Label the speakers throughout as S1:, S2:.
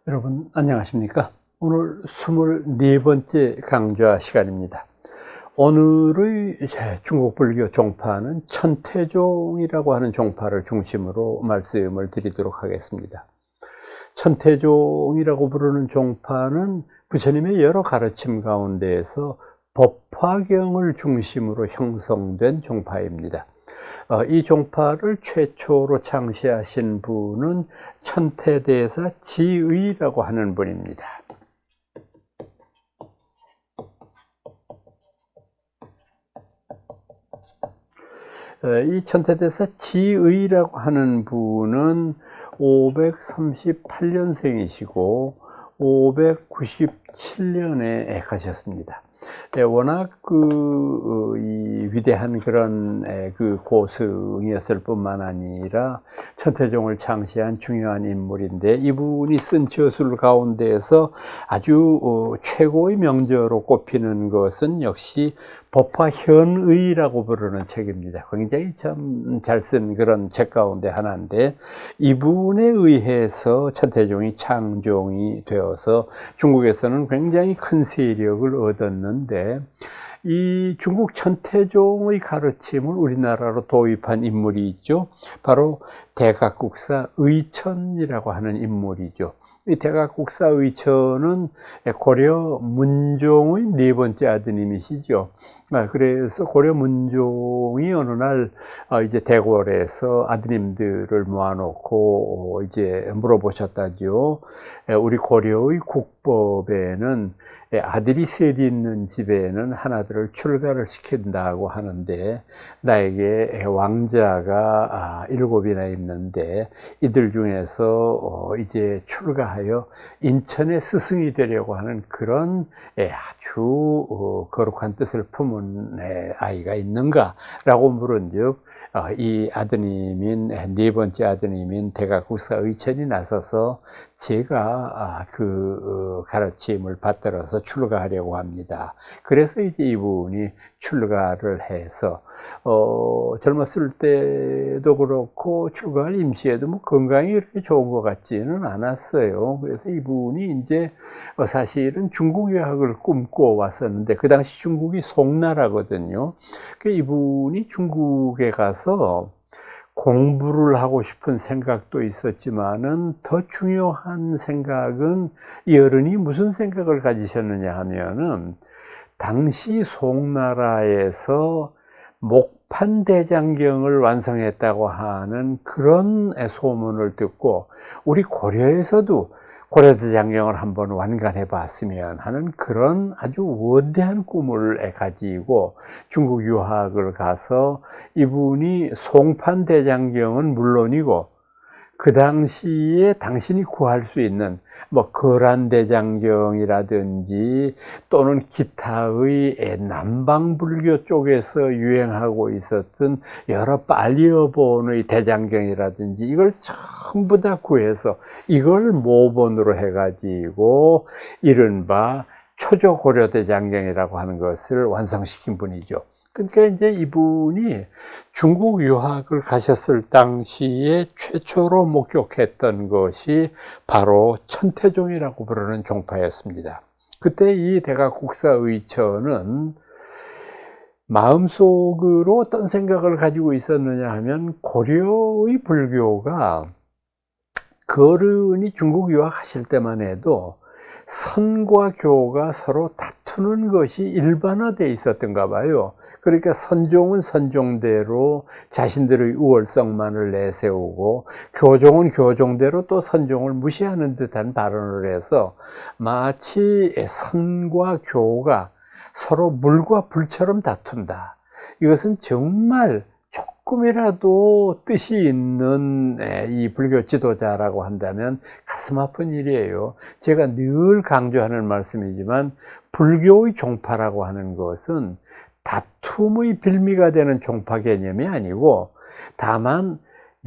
S1: 여러분 안녕하십니까? 오늘 24번째 강좌 시간입니다. 오늘의 중국 불교 종파는 천태종이라고 하는 종파를 중심으로 말씀을 드리도록 하겠습니다. 천태종이라고 부르는 종파는 부처님의 여러 가르침 가운데에서 법화경을 중심으로 형성된 종파입니다. 이 종파를 최초로 창시하신 분은 천태대사 지의라고 하는 분입니다. 이 천태대사 지의라고 하는 분은 538년생이시고 597년에 가셨습니다. 워낙 이 위대한 그런 고승이었을 뿐만 아니라 천태종을 창시한 중요한 인물인데, 이분이 쓴 저술 가운데에서 아주 최고의 명저로 꼽히는 것은 역시 법화현의라고 부르는 책입니다. 굉장히 참 잘 쓴 그런 책 가운데 하나인데, 이분에 의해서 천태종이 창종이 되어서 중국에서는 굉장히 큰 세력을 얻었는데, 이 중국 천태종의 가르침을 우리나라로 도입한 인물이 있죠. 바로 대각국사 의천이라고 하는 인물이죠. 이 대각국사 의천은 고려 문종의 네 번째 아드님이시죠. 그래서 고려 문종이 어느 날 이제 대궐에서 아드님들을 모아놓고 이제 물어보셨다죠. 우리 고려의 국법에는 아들이 셋이 있는 집에는 하나들을 출가를 시킨다고 하는데, 나에게 왕자가 7이나 있는데 이들 중에서 이제 출가하여 인천의 스승이 되려고 하는 그런 아주 거룩한 뜻을 품은 아이가 있는가? 라고 물은즉, 이 아드님인 네 번째 아드님인 대각국사 의천이 나서서 제가 그 가르침을 받들어서 출가하려고 합니다. 그래서 이제 이분이 출가를 해서 젊었을 때도 그렇고 출가할 임시에도 뭐 건강이 그렇게 좋은 것 같지는 않았어요. 그래서 이분이 이제 사실은 중국 유학을 꿈꿔 왔었는데, 그 당시 중국이 송나라거든요. 이분이 중국에 가서 공부를 하고 싶은 생각도 있었지만은, 더 중요한 생각은 이 어른이 무슨 생각을 가지셨느냐 하면은, 당시 송나라에서 목판대장경을 완성했다고 하는 그런 소문을 듣고, 우리 고려에서도 고려대장경을 한번 완간해 봤으면 하는 그런 아주 원대한 꿈을 가지고 중국 유학을 가서, 이분이 송판대장경은 물론이고 그 당시에 당신이 구할 수 있는 뭐 거란대장경이라든지 또는 기타의 남방불교 쪽에서 유행하고 있었던 여러 빨리어본의 대장경이라든지, 이걸 전부 다 구해서 이걸 모본으로 해가지고 이른바 초조고려대장경이라고 하는 것을 완성시킨 분이죠. 그러니까 이제 이분이 중국 유학을 가셨을 당시에 최초로 목격했던 것이 바로 천태종이라고 부르는 종파였습니다. 그때 이 대각국사 의천은 마음속으로 어떤 생각을 가지고 있었느냐 하면, 고려의 불교가 그 어른이 중국 유학하실 때만 해도 선과 교가 서로 다투는 것이 일반화되어 있었던가 봐요. 그러니까 선종은 선종대로 자신들의 우월성만을 내세우고, 교종은 교종대로 또 선종을 무시하는 듯한 발언을 해서 마치 선과 교가 서로 물과 불처럼 다툰다. 이것은 정말 조금이라도 뜻이 있는 이 불교 지도자라고 한다면 가슴 아픈 일이에요. 제가 늘 강조하는 말씀이지만, 불교의 종파라고 하는 것은 다툼의 빌미가 되는 종파 개념이 아니고, 다만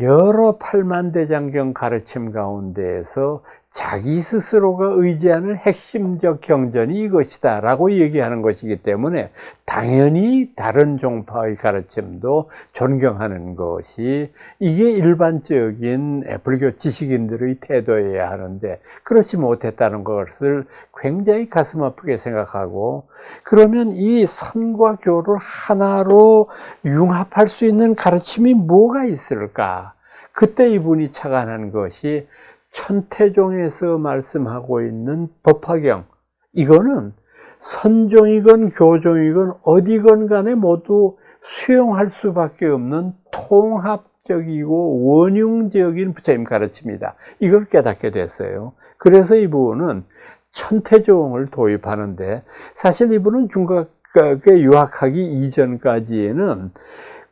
S1: 여러 팔만대장경 가르침 가운데에서 자기 스스로가 의지하는 핵심적 경전이 이것이다 라고 얘기하는 것이기 때문에 당연히 다른 종파의 가르침도 존경하는 것이 이게 일반적인 불교 지식인들의 태도여야 하는데 그렇지 못했다는 것을 굉장히 가슴 아프게 생각하고, 그러면 이 선과 교를 하나로 융합할 수 있는 가르침이 뭐가 있을까? 그때 이분이 착안한 것이 천태종에서 말씀하고 있는 법화경. 이거는 선종이건 교종이건 어디건 간에 모두 수용할 수밖에 없는 통합적이고 원흉적인 부처님 가르침이다. 이걸 깨닫게 됐어요. 그래서 이분은 천태종을 도입하는데, 사실 이분은 중국에 유학하기 이전까지에는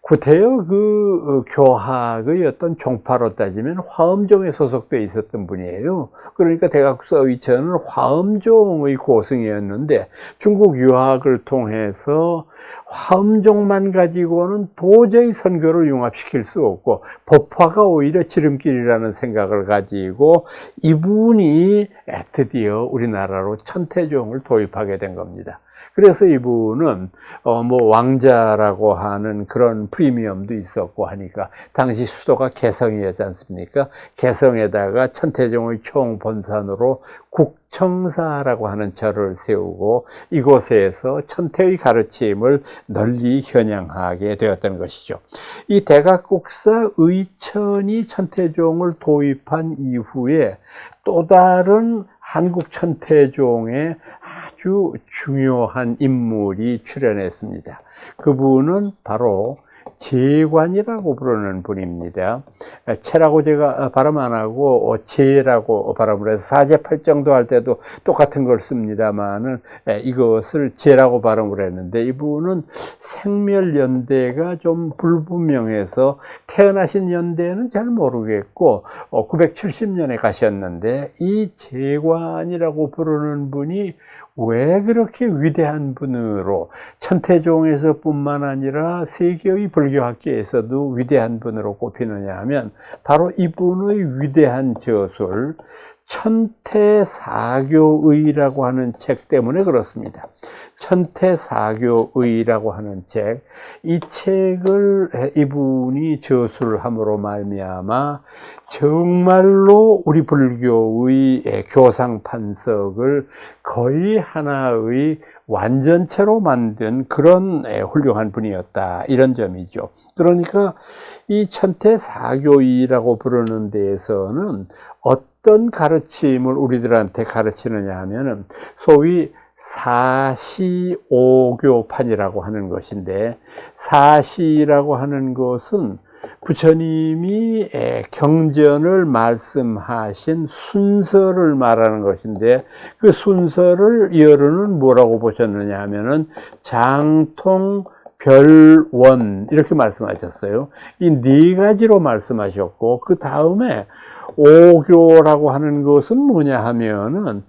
S1: 구태여 그 교학의 어떤 종파로 따지면 화엄종에 소속되어 있었던 분이에요. 그러니까 대각국사 의처는 화엄종의 고승이었는데 중국 유학을 통해서 화엄종만 가지고는 도저히 선교를 융합시킬 수 없고 법화가 오히려 지름길이라는 생각을 가지고 이분이 드디어 우리나라로 천태종을 도입하게 된 겁니다. 그래서 이분은 뭐 왕자라고 하는 그런 프리미엄도 있었고 하니까 당시 수도가 개성이었지 않습니까? 개성에다가 천태종의 총본산으로 국청사라고 하는 절을 세우고 이곳에서 천태의 가르침을 널리 현양하게 되었던 것이죠. 이 대각국사 의천이 천태종을 도입한 이후에 또 다른 한국 천태종의 아주 중요한 인물이 출연했습니다. 그분은 바로 제관이라고 부르는 분입니다. 채라고 제가 발음 안 하고 제라고 발음을 해서 사제팔정도 할 때도 똑같은 걸 씁니다만은 이것을 제라고 발음을 했는데, 이분은 생멸연대가 좀 불분명해서 태어나신 연대는 잘 모르겠고 970년에 가셨는데, 이 제관이라고 부르는 분이 왜 그렇게 위대한 분으로 천태종에서 뿐만 아니라 세계의 불교학계에서도 위대한 분으로 꼽히느냐 하면 바로 이분의 위대한 저술 천태사교의라고 하는 책 때문에 그렇습니다. 천태사교의라고 하는 책, 이 책을 이분이 저술함으로 말미암아 정말로 우리 불교의 교상판석을 거의 하나의 완전체로 만든 그런 훌륭한 분이었다, 이런 점이죠. 그러니까 이 천태사교의라고 부르는 데에서는 어떤 가르침을 우리들한테 가르치느냐 하면은 소위 사시오교판이라고 하는 것인데, 사시라고 하는 것은 부처님이 경전을 말씀하신 순서를 말하는 것인데, 그 순서를 이어르는 뭐라고 보셨느냐 하면은 장통, 별원 이렇게 말씀하셨어요. 이 네 가지로 말씀하셨고, 그 다음에 오교라고 하는 것은 뭐냐 하면은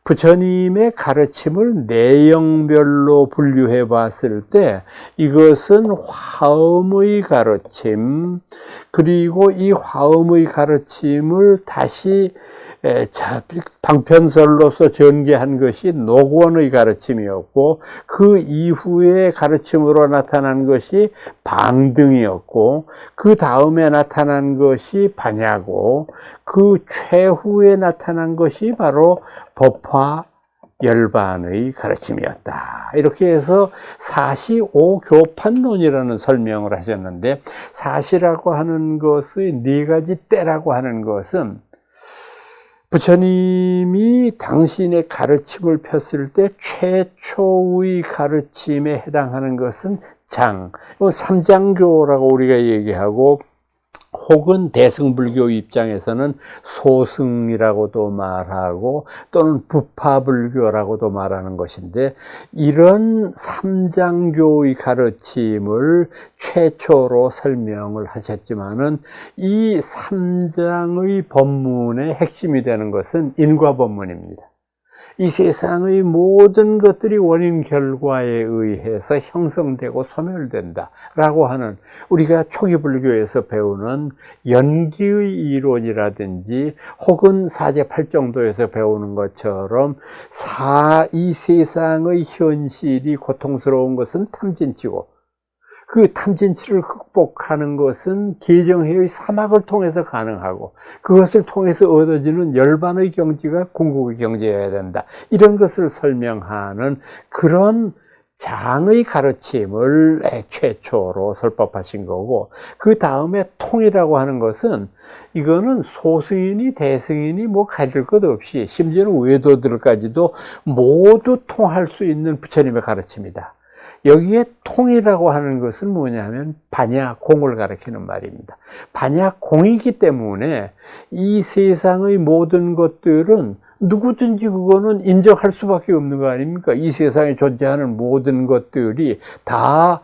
S1: 부처님의 가르침을 내용별로 분류해 봤을 때 이것은 화엄의 가르침, 그리고 이 화엄의 가르침을 다시 방편설로서 전개한 것이 녹원의 가르침이었고, 그 이후에 가르침으로 나타난 것이 방등이었고, 그 다음에 나타난 것이 반야고, 그 최후에 나타난 것이 바로 법화 열반의 가르침이었다. 이렇게 해서 사시오교판론이라는 설명을 하셨는데, 사시라고 하는 것의 네 가지 때라고 하는 것은 부처님이 당신의 가르침을 폈을 때 최초의 가르침에 해당하는 것은 장, 삼장교라고 우리가 얘기하고, 혹은 대승불교 입장에서는 소승이라고도 말하고 또는 부파불교라고도 말하는 것인데, 이런 삼장교의 가르침을 최초로 설명을 하셨지만은 이 삼장의 법문의 핵심이 되는 것은 인과법문입니다. 이 세상의 모든 것들이 원인 결과에 의해서 형성되고 소멸된다 라고 하는, 우리가 초기 불교에서 배우는 연기의 이론이라든지 혹은 사제팔정도에서 배우는 것처럼 이 세상의 현실이 고통스러운 것은 탐진치고, 그 탐진치를 극복하는 것은 계정해의 사막을 통해서 가능하고, 그것을 통해서 얻어지는 열반의 경지가 궁극의 경지여야 된다, 이런 것을 설명하는 그런 장의 가르침을 최초로 설법하신 거고, 그 다음에 통이라고 하는 것은, 이거는 소승이니 대승이니 뭐 가릴 것 없이 심지어는 외도들까지도 모두 통할 수 있는 부처님의 가르침이다. 여기에 통이라고 하는 것은 뭐냐면 반야공을 가리키는 말입니다. 반야공이기 때문에 이 세상의 모든 것들은 누구든지 그거는 인정할 수밖에 없는 거 아닙니까? 이 세상에 존재하는 모든 것들이 다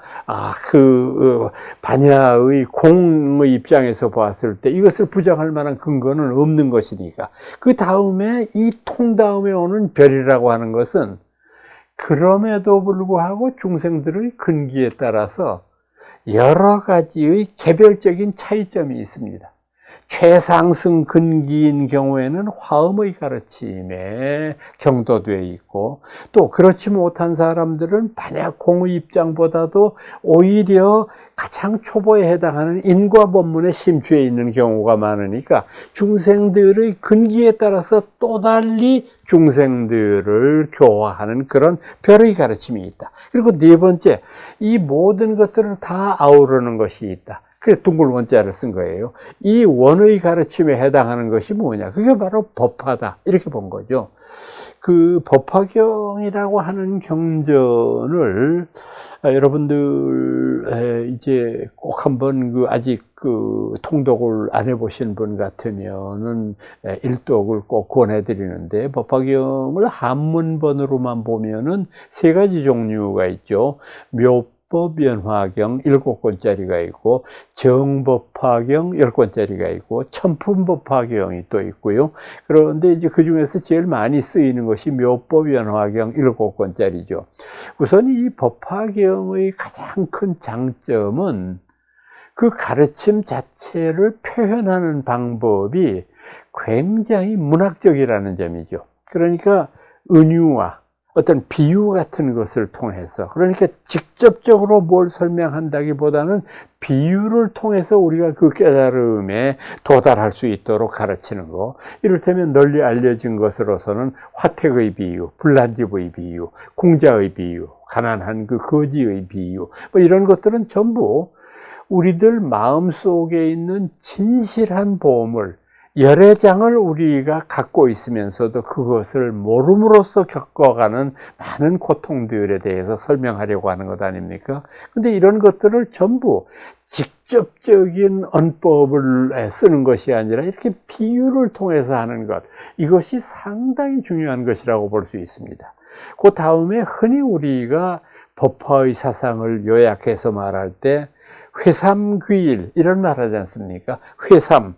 S1: 반야의 공의 입장에서 봤을 때 이것을 부정할 만한 근거는 없는 것이니까. 그 다음에 이 통 다음에 오는 별이라고 하는 것은, 그럼에도 불구하고 중생들의 근기에 따라서 여러 가지의 개별적인 차이점이 있습니다. 최상승 근기인 경우에는 화엄의 가르침에 경도되어 있고, 또 그렇지 못한 사람들은 반야공의 입장보다도 오히려 가장 초보에 해당하는 인과법문에 심취해 있는 경우가 많으니까, 중생들의 근기에 따라서 또 달리 중생들을 교화하는 그런 별의 가르침이 있다. 그리고 네 번째, 이 모든 것들을 다 아우르는 것이 있다. 그래서 둥글 원자를 쓴 거예요. 이 원의 가르침에 해당하는 것이 뭐냐? 그게 바로 법화다, 이렇게 본 거죠. 그 법화경이라고 하는 경전을 여러분들 이제 꼭 한번 아직 통독을 안 해보신 분 같으면은 일독을 꼭 권해드리는데, 법화경을 한문본으로만 보면은 세 가지 종류가 있죠. 묘법연화경 7권짜리가 있고, 정법화경 10권짜리가 있고, 천품법화경이 또 있고요. 그런데 이제 그 중에서 제일 많이 쓰이는 것이 묘법연화경 7권짜리죠. 우선 이 법화경의 가장 큰 장점은 그 가르침 자체를 표현하는 방법이 굉장히 문학적이라는 점이죠. 그러니까 은유와 어떤 비유 같은 것을 통해서, 그러니까 직접적으로 뭘 설명한다기보다는 비유를 통해서 우리가 그 깨달음에 도달할 수 있도록 가르치는 거. 이를테면 널리 알려진 것으로서는 화택의 비유, 불난집의 비유, 궁자의 비유, 가난한 그 거지의 비유, 뭐 이런 것들은 전부 우리들 마음속에 있는 진실한 보물, 열의 장을 우리가 갖고 있으면서도 그것을 모름으로써 겪어가는 많은 고통들에 대해서 설명하려고 하는 것 아닙니까? 근데 이런 것들을 전부 직접적인 언법을 쓰는 것이 아니라 이렇게 비유를 통해서 하는 것, 이것이 상당히 중요한 것이라고 볼 수 있습니다. 그 다음에 흔히 우리가 법화의 사상을 요약해서 말할 때 회삼귀일 이런 말 하지 않습니까? 회삼,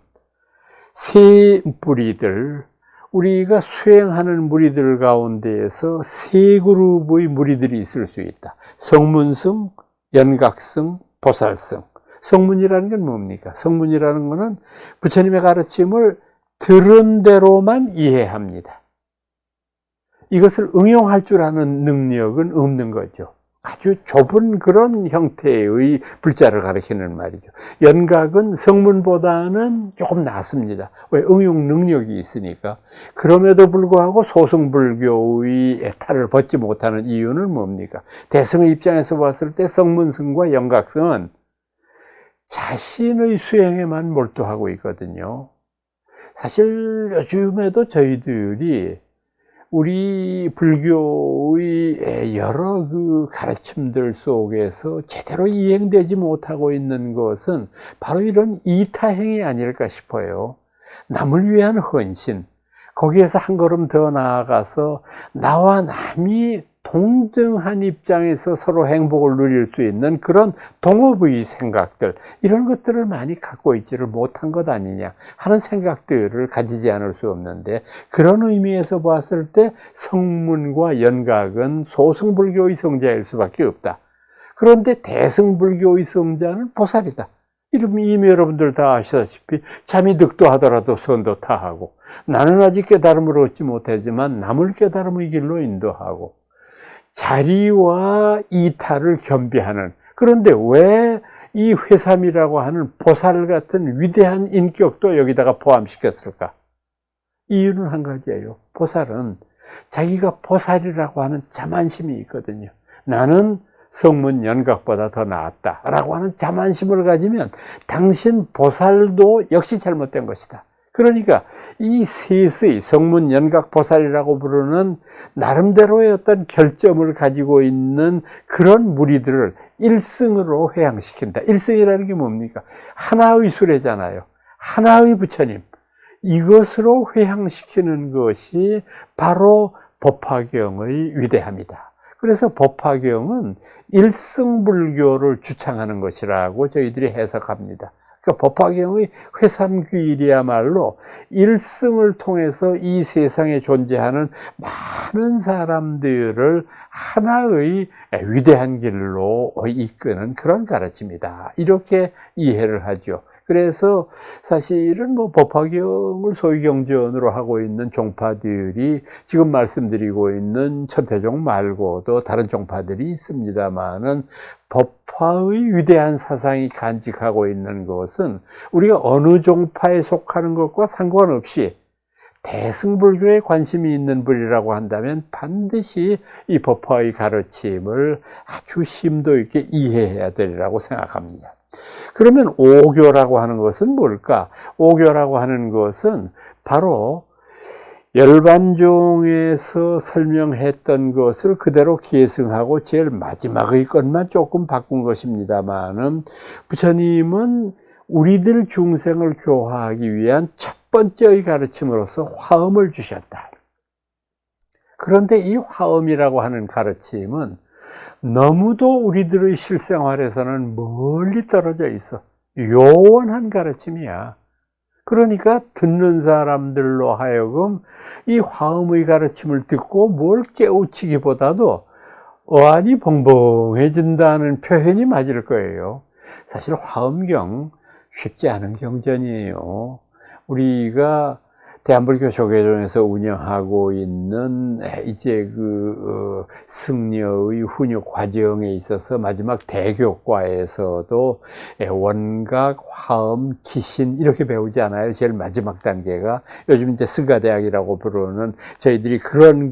S1: 세 무리들, 우리가 수행하는 무리들 가운데에서 세 그룹의 무리들이 있을 수 있다. 성문승, 연각승, 보살승. 성문이라는 건 뭡니까? 성문이라는 것은 부처님의 가르침을 들은 대로만 이해합니다. 이것을 응용할 줄 아는 능력은 없는 거죠. 아주 좁은 그런 형태의 불자를 가리키는 말이죠. 연각은 성문보다는 조금 낫습니다. 왜? 응용 능력이 있으니까. 그럼에도 불구하고 소승불교의 탈을 벗지 못하는 이유는 뭡니까? 대승의 입장에서 봤을 때 성문승과 연각승은 자신의 수행에만 몰두하고 있거든요. 사실 요즘에도 저희들이 우리 불교의 여러 그 가르침들 속에서 제대로 이행되지 못하고 있는 것은 바로 이런 이타행이 아닐까 싶어요. 남을 위한 헌신, 거기에서 한 걸음 더 나아가서 나와 남이 동등한 입장에서 서로 행복을 누릴 수 있는 그런 동업의 생각들, 이런 것들을 많이 갖고 있지를 못한 것 아니냐 하는 생각들을 가지지 않을 수 없는데, 그런 의미에서 봤을 때 성문과 연각은 소승불교의 성자일 수밖에 없다. 그런데 대승불교의 성자는 보살이다. 이미 여러분들 다 아시다시피 잠이 득도하더라도 선도타하고, 나는 아직 깨달음을 얻지 못하지만 남을 깨달음의 길로 인도하고, 자리와 이타를 겸비하는, 그런데 왜 이 회삼이라고 하는 보살 같은 위대한 인격도 여기다가 포함시켰을까? 이유는 한 가지예요. 보살은 자기가 보살이라고 하는 자만심이 있거든요. 나는 성문 연각보다 더 나았다 라고 하는 자만심을 가지면 당신 보살도 역시 잘못된 것이다. 그러니까 이 셋의 성문 연각 보살이라고 부르는 나름대로의 어떤 결점을 가지고 있는 그런 무리들을 일승으로 회양시킨다. 일승이라는 게 뭡니까? 하나의 수레잖아요. 하나의 부처님. 이것으로 회양시키는 것이 바로 법화경의 위대함이다. 그래서 법화경은 일승불교를 주창하는 것이라고 저희들이 해석합니다. 그러니까 법화경의 회삼귀일이야말로 일승을 통해서 이 세상에 존재하는 많은 사람들을 하나의 위대한 길로 이끄는 그런 가르침이다. 이렇게 이해를 하죠. 그래서 사실은 법화경을 소위 경전으로 하고 있는 종파들이 지금 말씀드리고 있는 천태종 말고도 다른 종파들이 있습니다만은, 법화의 위대한 사상이 간직하고 있는 것은 우리가 어느 종파에 속하는 것과 상관없이 대승불교에 관심이 있는 분이라고 한다면 반드시 이 법화의 가르침을 아주 심도 있게 이해해야 되리라고 생각합니다. 그러면 오교라고 하는 것은 뭘까? 오교라고 하는 것은 바로 열반종에서 설명했던 것을 그대로 계승하고 제일 마지막의 것만 조금 바꾼 것입니다만은, 부처님은 우리들 중생을 교화하기 위한 첫 번째의 가르침으로서 화엄을 주셨다. 그런데 이 화엄이라고 하는 가르침은 너무도 우리들의 실생활에서는 멀리 떨어져 있어. 요원한 가르침이야. 그러니까 듣는 사람들로 하여금 이 화엄의 가르침을 듣고 뭘 깨우치기보다도 어안이 벙벙해진다는 표현이 맞을 거예요. 사실 화엄경 쉽지 않은 경전이에요. 우리가 대한불교 조계종에서 운영하고 있는 이제 승려의 훈육 과정에 있어서 마지막 대교과에서도 원각, 화엄, 기신 이렇게 배우지 않아요? 제일 마지막 단계가 요즘 이제 승가대학이라고 부르는 저희들이 그런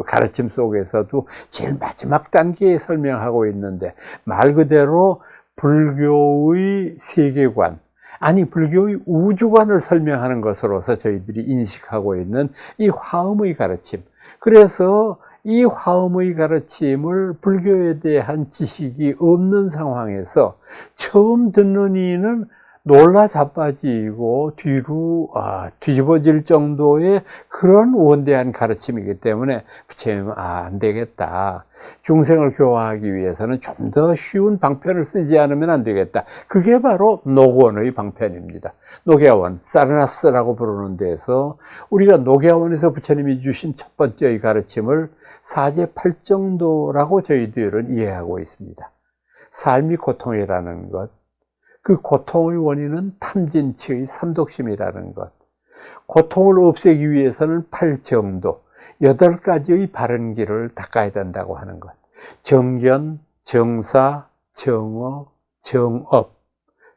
S1: 가르침 속에서도 제일 마지막 단계에 설명하고 있는데, 말 그대로 불교의 세계관, 아니 불교의 우주관을 설명하는 것으로서 저희들이 인식하고 있는 이 화엄의 가르침. 그래서 이 화엄의 가르침을 불교에 대한 지식이 없는 상황에서 처음 듣는 이는 놀라 자빠지고 뒤로 뒤집어질 정도의 그런 원대한 가르침이기 때문에 부처님은 안 되겠다. 중생을 교화하기 위해서는 좀 더 쉬운 방편을 쓰지 않으면 안 되겠다. 그게 바로 녹원의 방편입니다. 녹야원, 사르나스라고 부르는 데서 우리가 녹야원에서 부처님이 주신 첫 번째의 가르침을 사제팔정도라고 저희들은 이해하고 있습니다. 삶이 고통이라는 것, 그 고통의 원인은 탐진치의 삼독심이라는 것, 고통을 없애기 위해서는 팔정도, 8가지의 바른 길을 닦아야 된다고 하는 것. 정견, 정사, 정어, 정업,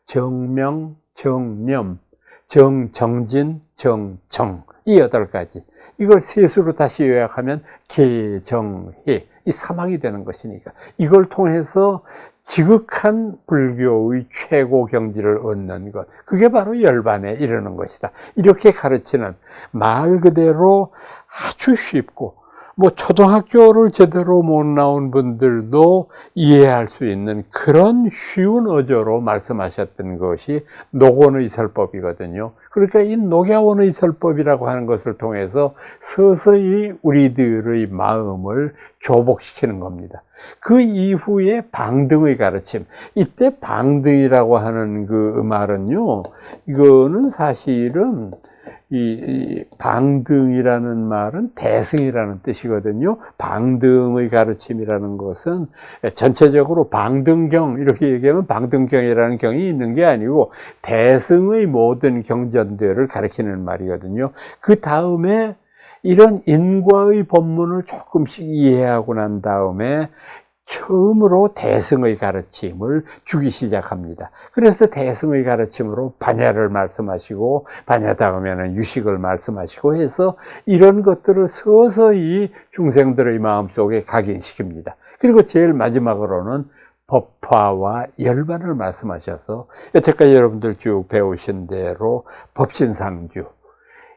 S1: 정명, 정념, 정진, 정정. 이 8가지. 이걸 셋으로 다시 요약하면 개정해. 이 사막이 되는 것이니까. 이걸 통해서 지극한 불교의 최고 경지를 얻는 것. 그게 바로 열반에 이르는 것이다. 이렇게 가르치는 말 그대로 아주 쉽고 뭐 초등학교를 제대로 못 나온 분들도 이해할 수 있는 그런 쉬운 어조로 말씀하셨던 것이 녹원의설법이거든요. 그러니까 이 녹야원의설법이라고 하는 것을 통해서 서서히 우리들의 마음을 조복시키는 겁니다. 그 이후에 방등의 가르침, 이때 방등이라고 하는 그 말은요, 이거는 사실은 이 방등이라는 말은 대승이라는 뜻이거든요. 방등의 가르침이라는 것은 전체적으로 방등경, 이렇게 얘기하면 방등경이라는 경이 있는 게 아니고 대승의 모든 경전들을 가리키는 말이거든요. 그 다음에 이런 인과의 법문을 조금씩 이해하고 난 다음에 처음으로 대승의 가르침을 주기 시작합니다. 그래서 대승의 가르침으로 반야를 말씀하시고, 반야 다음에는 유식을 말씀하시고 해서 이런 것들을 서서히 중생들의 마음속에 각인시킵니다. 그리고 제일 마지막으로는 법화와 열반을 말씀하셔서 여태까지 여러분들 쭉 배우신 대로 법신상주,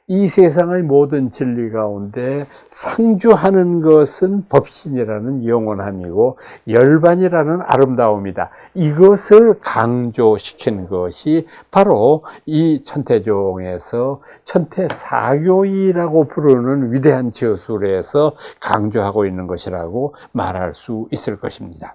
S1: 이 세상의 모든 진리 가운데 상주하는 것은 법신이라는 영원함이고 열반이라는 아름다움이다. 이것을 강조시킨 것이 바로 이 천태종에서 천태사교이라고 부르는 위대한 저술에서 강조하고 있는 것이라고 말할 수 있을 것입니다.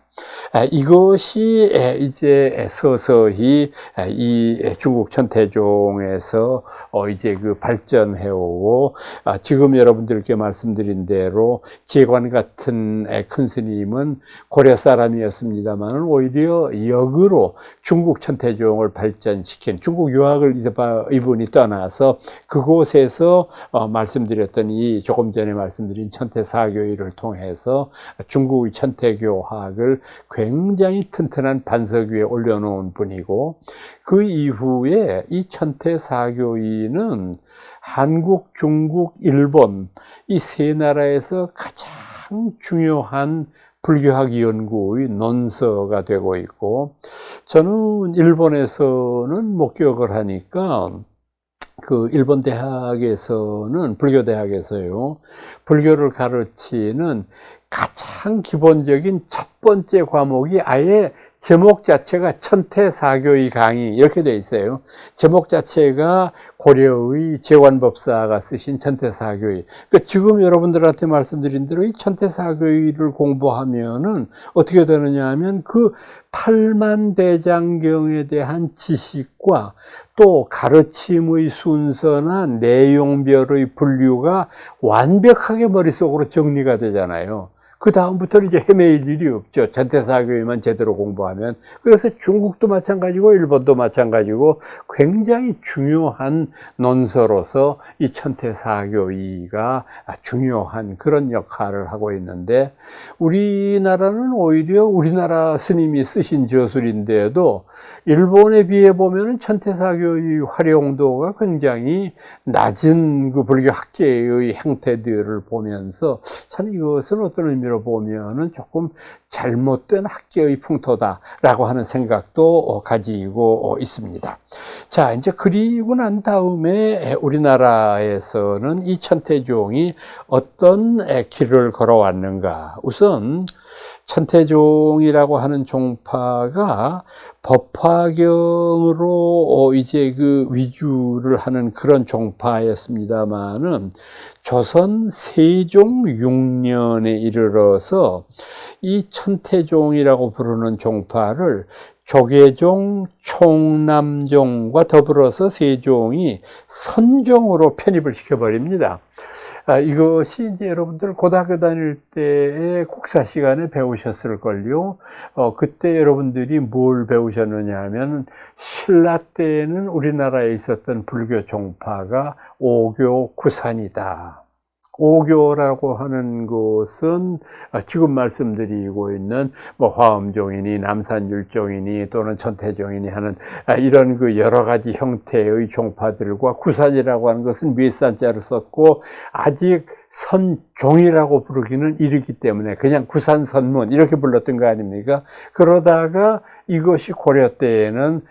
S1: 이것이 이제 서서히 이 중국 천태종에서 이제 그 발전해오고, 지금 여러분들께 말씀드린 대로 제관 같은 큰 스님은 고려 사람이었습니다만 오히려 역으로 중국 천태종을 발전시킨, 중국 유학을 이분이 떠나서 그곳에서 말씀드렸던 이 조금 전에 말씀드린 천태사교의를 통해서 중국의 천태교학을 굉장히 튼튼한 반석 위에 올려놓은 분이고, 그 이후에 이 천태사교의는 한국, 중국, 일본 이 세 나라에서 가장 중요한 불교학 연구의 논서가 되고 있고, 저는 일본에서는 목격을 하니까 그 일본 대학에서는, 불교 대학에서요, 불교를 가르치는 가장 기본적인 첫 번째 과목이 아예 제목 자체가 천태사교의 강의 이렇게 돼 있어요. 제목 자체가 고려의 제관법사가 쓰신 천태사교의. 그러니까 지금 여러분들한테 말씀드린 대로 이 천태사교의를 공부하면은 어떻게 되느냐 하면 그 팔만대장경에 대한 지식과 또 가르침의 순서나 내용별의 분류가 완벽하게 머릿속으로 정리가 되잖아요. 그 다음부터는 이제 헤매일 일이 없죠. 천태사교의만 제대로 공부하면. 그래서 중국도 마찬가지고 일본도 마찬가지고 굉장히 중요한 논서로서 이 천태사교의가 중요한 그런 역할을 하고 있는데, 우리나라는 오히려 우리나라 스님이 쓰신 저술인데도 일본에 비해 보면 천태사교의 활용도가 굉장히 낮은 그 불교 학계의 형태들을 보면서 참 이것은 어떤 의미로 보면은 조금 잘못된 학계의 풍토다라고 하는 생각도 가지고 있습니다. 자, 이제 그리고 난 다음에 우리나라에서는 이 천태종이 어떤 길을 걸어왔는가. 우선 천태종이라고 하는 종파가 법화경으로 이제 그 위주를 하는 그런 종파였습니다만은 조선 세종 6년에 이르러서 이 천태종이라고 부르는 종파를 조계종, 총남종과 더불어서 세종이 선종으로 편입을 시켜버립니다. 이것이 이제 여러분들 고등학교 다닐 때의 국사 시간에 배우셨을걸요. 그때 여러분들이 뭘 배우셨느냐 하면, 신라 때에는 우리나라에 있었던 불교 종파가 오교 구산이다. 오교라고 하는 것은 지금 말씀드리고 있는 뭐 화엄종이니 남산율종이니 또는 천태종이니 하는 이런 그 여러 가지 형태의 종파들과, 구산이라고 하는 것은 윗산자를 썼고 아직 선종이라고 부르기는 이르기 때문에 그냥 구산선문 이렇게 불렀던 거 아닙니까? 그러다가 이것이 고려 때에는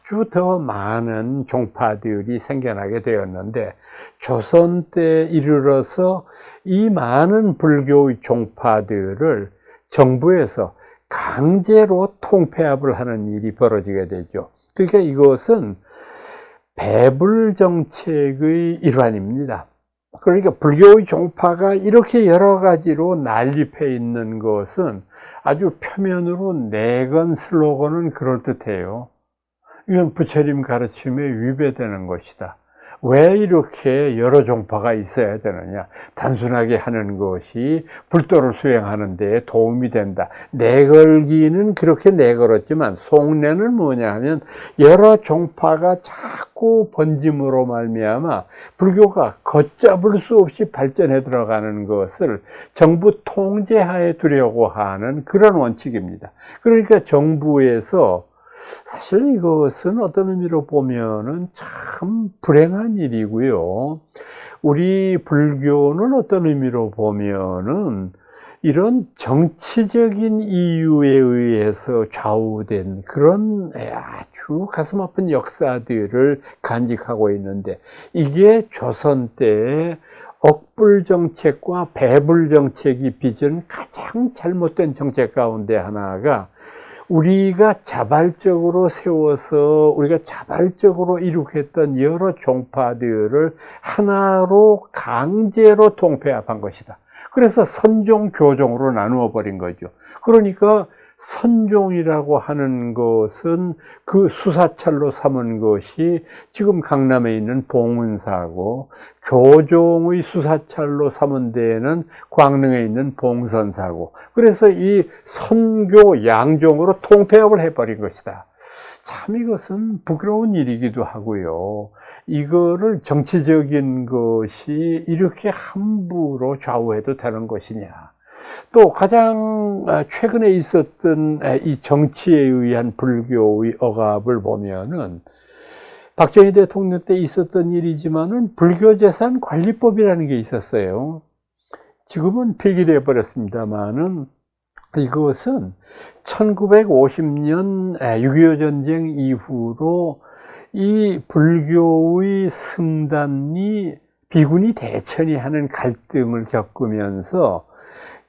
S1: 아주 더 많은 종파들이 생겨나게 되었는데, 조선 때 이르러서 이 많은 불교의 종파들을 정부에서 강제로 통폐합을 하는 일이 벌어지게 되죠. 그러니까 이것은 배불 정책의 일환입니다. 그러니까 불교의 종파가 이렇게 여러 가지로 난립해 있는 것은 아주 표면으로 내건 슬로건은 그럴듯해요. 이건 부처님 가르침에 위배되는 것이다. 왜 이렇게 여러 종파가 있어야 되느냐? 단순하게 하는 것이 불도를 수행하는 데 도움이 된다. 내걸기는 그렇게 내걸었지만 속내는 뭐냐 하면 여러 종파가 자꾸 번짐으로 말미암아 불교가 걷잡을 수 없이 발전해 들어가는 것을 정부 통제하에 두려고 하는 그런 원칙입니다. 그러니까 정부에서 사실 이것은 어떤 의미로 보면은 참 불행한 일이고요. 우리 불교는 어떤 의미로 보면은 이런 정치적인 이유에 의해서 좌우된 그런 아주 가슴 아픈 역사들을 간직하고 있는데, 이게 조선 때의 억불 정책과 배불 정책이 빚은 가장 잘못된 정책 가운데 하나가, 우리가 자발적으로 세워서 우리가 자발적으로 이룩했던 여러 종파들을 하나로 강제로 통폐합한 것이다. 그래서 선종, 교종으로 나누어 버린 거죠. 그러니까 선종이라고 하는 것은 그 수사찰로 삼은 것이 지금 강남에 있는 봉은사고, 교종의 수사찰로 삼은 데에는 광릉에 있는 봉선사고, 그래서 이 선교 양종으로 통폐합을 해버린 것이다. 참 이것은 부끄러운 일이기도 하고요. 이거를 정치적인 것이 이렇게 함부로 좌우해도 되는 것이냐. 또 가장 최근에 있었던 이 정치에 의한 불교의 억압을 보면은, 박정희 대통령 때 있었던 일이지만은 불교재산 관리법이라는 게 있었어요. 지금은 폐기되어 버렸습니다만은, 이것은 1950년 6.25 전쟁 이후로 이 불교의 승단이 비군이 대천이 하는 갈등을 겪으면서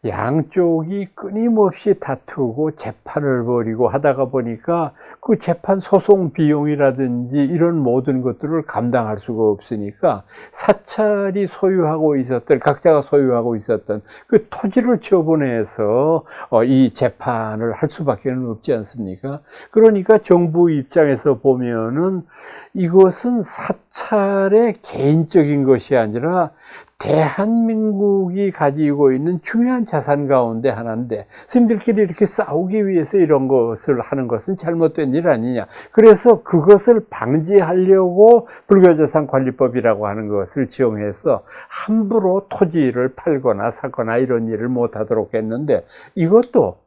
S1: 양쪽이 끊임없이 다투고 재판을 벌이고 하다가 보니까 그 재판 소송 비용이라든지 이런 모든 것들을 감당할 수가 없으니까 사찰이 소유하고 있었던, 각자가 소유하고 있었던 그 토지를 처분해서 이 재판을 할 수밖에 없지 않습니까? 그러니까 정부 입장에서 보면은 이것은 사찰의 개인적인 것이 아니라 대한민국이 가지고 있는 중요한 자산 가운데 하나인데, 스님들끼리 이렇게 싸우기 위해서 이런 것을 하는 것은 잘못된 일 아니냐. 그래서 그것을 방지하려고 불교재산관리법이라고 하는 것을 지용해서 함부로 토지를 팔거나 사거나 이런 일을 못하도록 했는데, 이것도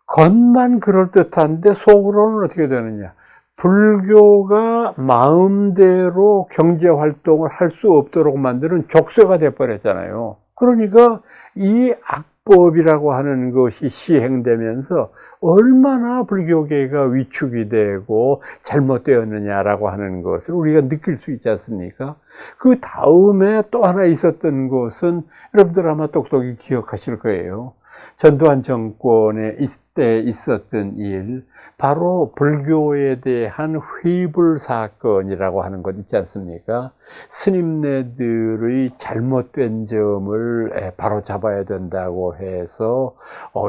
S1: 겉만 그럴듯한데 속으로는 어떻게 되느냐. 불교가 마음대로 경제활동을 할 수 없도록 만드는 족쇄가 돼버렸잖아요. 그러니까 이 악법이라고 하는 것이 시행되면서 얼마나 불교계가 위축이 되고 잘못되었느냐라고 하는 것을 우리가 느낄 수 있지 않습니까? 그 다음에 또 하나 있었던 것은 여러분들 아마 똑똑히 기억하실 거예요. 전두환 정권에 때 있었던 일, 바로 불교에 대한 회불 사건이라고 하는 것 있지 않습니까? 스님네들의 잘못된 점을 바로 잡아야 된다고 해서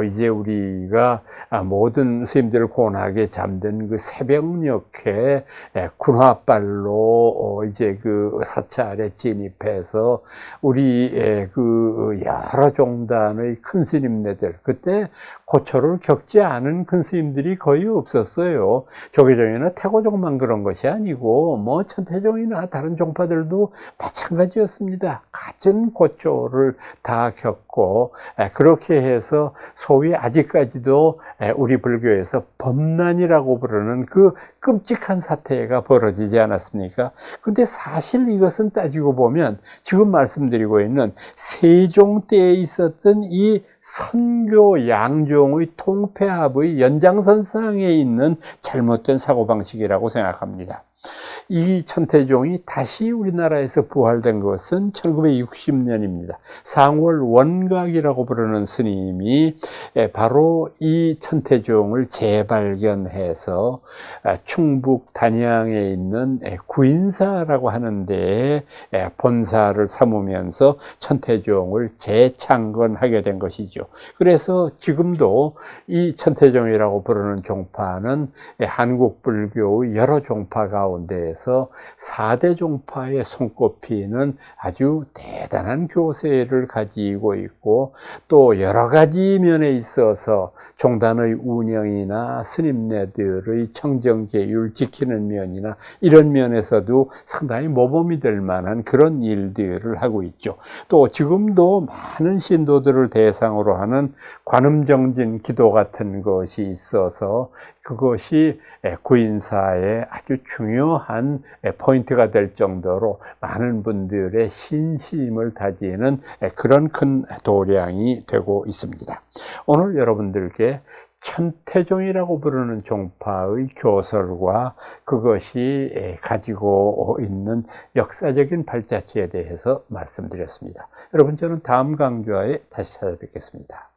S1: 이제 우리가 모든 스님들을 고나게 잠든 그 새벽녘에 군화발로 이제 그 사찰에 진입해서 우리 그 여러 종단의 큰 스님네들, 그때 고초를 겪지 않은 큰 스님들이 거의 없었어요. 조계종이나 태고종만 그런 것이 아니고 뭐 천태종이나 다른 종파들도 마찬가지였습니다. 갖은 고초를 다 겪고 있고, 그렇게 해서 소위 아직까지도 우리 불교에서 범난이라고 부르는 그 끔찍한 사태가 벌어지지 않았습니까? 근데 사실 이것은 따지고 보면 지금 말씀드리고 있는 세종 때에 있었던 이 선교 양종의 통폐합의 연장선상에 있는 잘못된 사고방식이라고 생각합니다. 이 천태종이 다시 우리나라에서 부활된 것은 1960년입니다. 상월 원각이라고 부르는 스님이 바로 이 천태종을 재발견해서 충북 단양에 있는 구인사라고 하는 데에 본사를 삼으면서 천태종을 재창건하게 된 것이죠. 그래서 지금도 이 천태종이라고 부르는 종파는 한국 불교의 여러 종파 가운데에서 4대 종파에 손꼽히는 아주 대단한 교세를 가지고 있고, 또 여러 가지 면에 있어서 종단의 운영이나 스님네들의 청정계율 지키는 면이나 이런 면에서도 상당히 모범이 될 만한 그런 일들을 하고 있죠. 또 지금도 많은 신도들을 대상으로 하는 관음정진 기도 같은 것이 있어서 그것이 구인사의 아주 중요한 포인트가 될 정도로 많은 분들의 신심을 다지는 그런 큰 도량이 되고 있습니다. 오늘 여러분들께 천태종이라고 부르는 종파의 교설과 그것이 가지고 있는 역사적인 발자취에 대해서 말씀드렸습니다. 여러분, 저는 다음 강좌에 다시 찾아뵙겠습니다.